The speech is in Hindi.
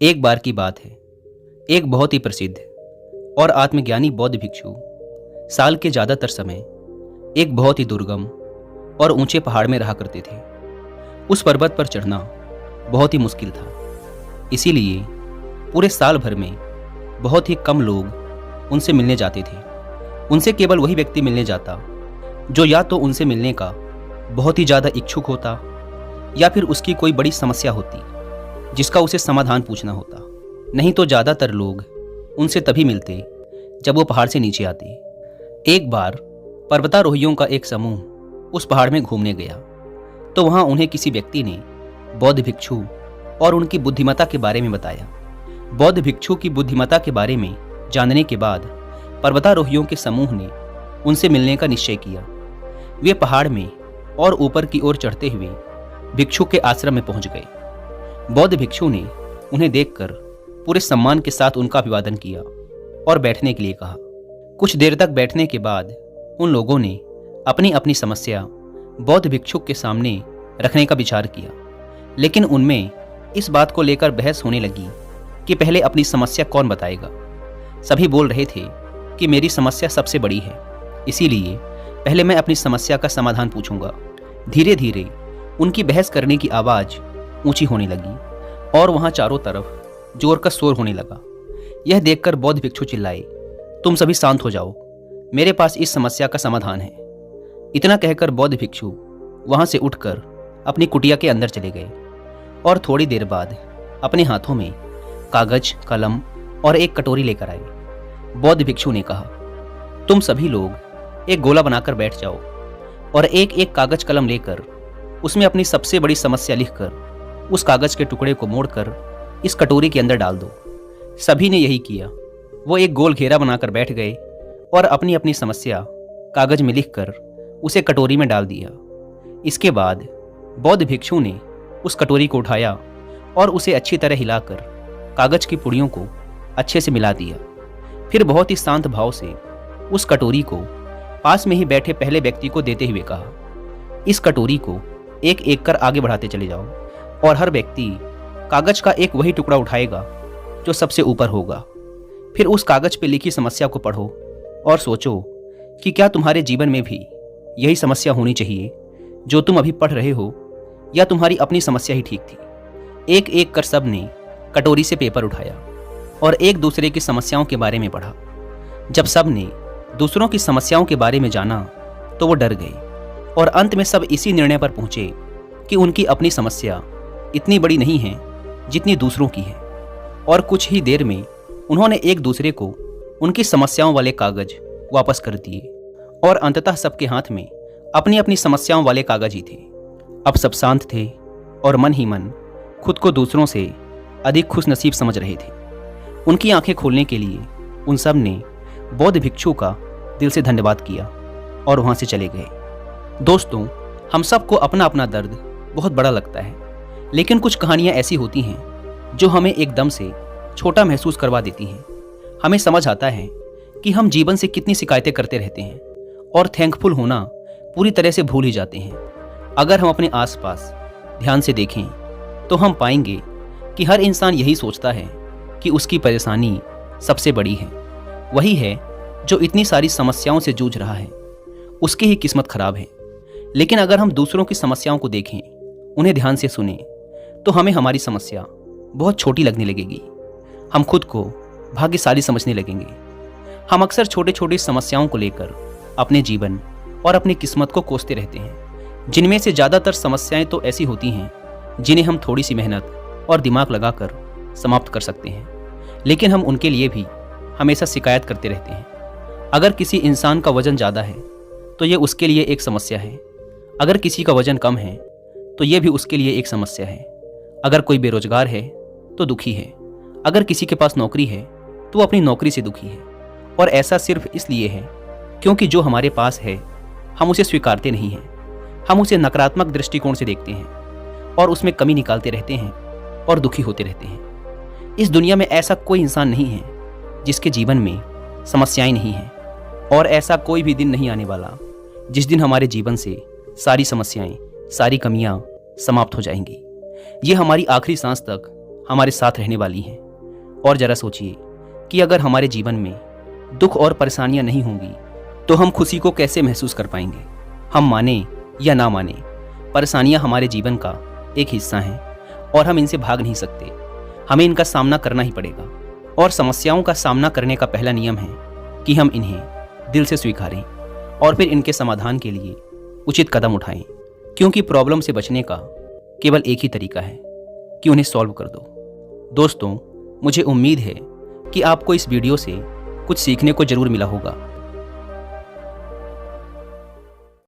एक बार की बात है। एक बहुत ही प्रसिद्ध और आत्मज्ञानी बौद्ध भिक्षु साल के ज़्यादातर समय एक बहुत ही दुर्गम और ऊंचे पहाड़ में रहा करते थे। उस पर्वत पर चढ़ना बहुत ही मुश्किल था, इसीलिए पूरे साल भर में बहुत ही कम लोग उनसे मिलने जाते थे। उनसे केवल वही व्यक्ति मिलने जाता जो या तो उनसे मिलने का बहुत ही ज़्यादा इच्छुक होता या फिर उसकी कोई बड़ी समस्या होती जिसका उसे समाधान पूछना होता। नहीं तो ज़्यादातर लोग उनसे तभी मिलते जब वो पहाड़ से नीचे आते। एक बार पर्वतारोहियों का एक समूह उस पहाड़ में घूमने गया तो वहाँ उन्हें किसी व्यक्ति ने बौद्ध भिक्षु और उनकी बुद्धिमत्ता के बारे में बताया। बौद्ध भिक्षु की बुद्धिमत्ता के बारे में जानने के बाद पर्वतारोहियों के समूह ने उनसे मिलने का निश्चय किया। वे पहाड़ में और ऊपर की ओर चढ़ते हुए भिक्षु के आश्रम में पहुंच गए। बौद्ध भिक्षु ने उन्हें देखकर पूरे सम्मान के साथ उनका अभिवादन किया और बैठने के लिए कहा। कुछ देर तक बैठने के बाद उन लोगों ने अपनी अपनी समस्या बौद्ध भिक्षुक के सामने रखने का विचार किया, लेकिन उनमें इस बात को लेकर बहस होने लगी कि पहले अपनी समस्या कौन बताएगा। सभी बोल रहे थे कि मेरी समस्या सबसे बड़ी है, इसीलिए पहले मैं अपनी समस्या का समाधान पूछूंगा। धीरे धीरे उनकी बहस करने की आवाज़ ऊंची होने लगी और वहां चारों तरफ जोर का शोर होने लगा। यह देखकर बौद्ध भिक्षु चिल्लाए, तुम सभी शांत हो जाओ, मेरे पास इस समस्या का समाधान है। इतना कहकर बौद्ध भिक्षु वहां से उठकर अपनी कुटिया के अंदर चले गए और थोड़ी देर बाद अपने हाथों में कागज, कलम और एक कटोरी लेकर आए। बौद्ध भिक्षु ने कहा, तुम सभी लोग एक गोला बनाकर बैठ जाओ और एक एक कागज कलम लेकर उसमें अपनी सबसे बड़ी समस्या लिखकर उस कागज के टुकड़े को मोड़कर इस कटोरी के अंदर डाल दो। सभी ने यही किया। वो एक गोल घेरा बनाकर बैठ गए और अपनी अपनी समस्या कागज में लिखकर उसे कटोरी में डाल दिया। इसके बाद बौद्ध भिक्षु ने उस कटोरी को उठाया और उसे अच्छी तरह हिलाकर कागज की पुड़ियों को अच्छे से मिला दिया। फिर बहुत ही शांत भाव से उस कटोरी को पास में ही बैठे पहले व्यक्ति को देते हुए कहा, इस कटोरी को एक एक कर आगे बढ़ाते चले जाओ और हर व्यक्ति कागज का एक वही टुकड़ा उठाएगा जो सबसे ऊपर होगा। फिर उस कागज पे लिखी समस्या को पढ़ो और सोचो कि क्या तुम्हारे जीवन में भी यही समस्या होनी चाहिए जो तुम अभी पढ़ रहे हो, या तुम्हारी अपनी समस्या ही ठीक थी। एक एक कर सब ने कटोरी से पेपर उठाया और एक दूसरे की समस्याओं के बारे में पढ़ा। जब सब ने दूसरों की समस्याओं के बारे में जाना तो वो डर गए और अंत में सब इसी निर्णय पर पहुंचे कि उनकी अपनी समस्या इतनी बड़ी नहीं है जितनी दूसरों की है। और कुछ ही देर में उन्होंने एक दूसरे को उनकी समस्याओं वाले कागज वापस कर दिए और अंततः सबके हाथ में अपनी अपनी समस्याओं वाले कागज ही थे। अब सब शांत थे और मन ही मन खुद को दूसरों से अधिक खुशनसीब समझ रहे थे। उनकी आंखें खोलने के लिए उन सब ने बौद्ध भिक्षु का दिल से धन्यवाद किया और वहां से चले गए। दोस्तों, हम सबको अपना अपना दर्द बहुत बड़ा लगता है, लेकिन कुछ कहानियां ऐसी होती हैं जो हमें एकदम से छोटा महसूस करवा देती हैं। हमें समझ आता है कि हम जीवन से कितनी शिकायतें करते रहते हैं और थैंकफुल होना पूरी तरह से भूल ही जाते हैं। अगर हम अपने आसपास ध्यान से देखें तो हम पाएंगे कि हर इंसान यही सोचता है कि उसकी परेशानी सबसे बड़ी है। वही है जो इतनी सारी समस्याओं से जूझ रहा है, उसकी ही किस्मत खराब है। लेकिन अगर हम दूसरों की समस्याओं को देखें, उन्हें ध्यान से सुने, तो हमें हमारी समस्या बहुत छोटी लगने लगेगी। हम खुद को भाग्यशाली समझने लगेंगे। हम अक्सर छोटी छोटी समस्याओं को लेकर अपने जीवन और अपनी किस्मत को कोसते रहते हैं, जिनमें से ज़्यादातर समस्याएं तो ऐसी होती हैं जिन्हें हम थोड़ी सी मेहनत और दिमाग लगाकर समाप्त कर सकते हैं, लेकिन हम उनके लिए भी हमेशा शिकायत करते रहते हैं। अगर किसी इंसान का वजन ज़्यादा है तो ये उसके लिए एक समस्या है। अगर किसी का वजन कम है तो ये भी उसके लिए एक समस्या है। अगर कोई बेरोजगार है तो दुखी है। अगर किसी के पास नौकरी है तो वो अपनी नौकरी से दुखी है। और ऐसा सिर्फ इसलिए है क्योंकि जो हमारे पास है हम उसे स्वीकारते नहीं हैं। हम उसे नकारात्मक दृष्टिकोण से देखते हैं और उसमें कमी निकालते रहते हैं और दुखी होते रहते हैं। इस दुनिया में ऐसा कोई इंसान नहीं है जिसके जीवन में समस्याएं नहीं हैं, और ऐसा कोई भी दिन नहीं आने वाला जिस दिन हमारे जीवन से सारी समस्याएं, सारी कमियां समाप्त हो जाएंगी। ये हमारी आखिरी सांस तक हमारे साथ रहने वाली हैं। और ज़रा सोचिए कि अगर हमारे जीवन में दुख और परेशानियां नहीं होंगी तो हम खुशी को कैसे महसूस कर पाएंगे। हम माने या ना माने, परेशानियां हमारे जीवन का एक हिस्सा हैं और हम इनसे भाग नहीं सकते। हमें इनका सामना करना ही पड़ेगा। और समस्याओं का सामना करने का पहला नियम है कि हम इन्हें दिल से स्वीकारें और फिर इनके समाधान के लिए उचित कदम उठाएं। क्योंकि प्रॉब्लम से बचने का केवल एक ही तरीका है कि उन्हें सॉल्व कर दो। दोस्तों, मुझे उम्मीद है कि आपको इस वीडियो से कुछ सीखने को जरूर मिला होगा।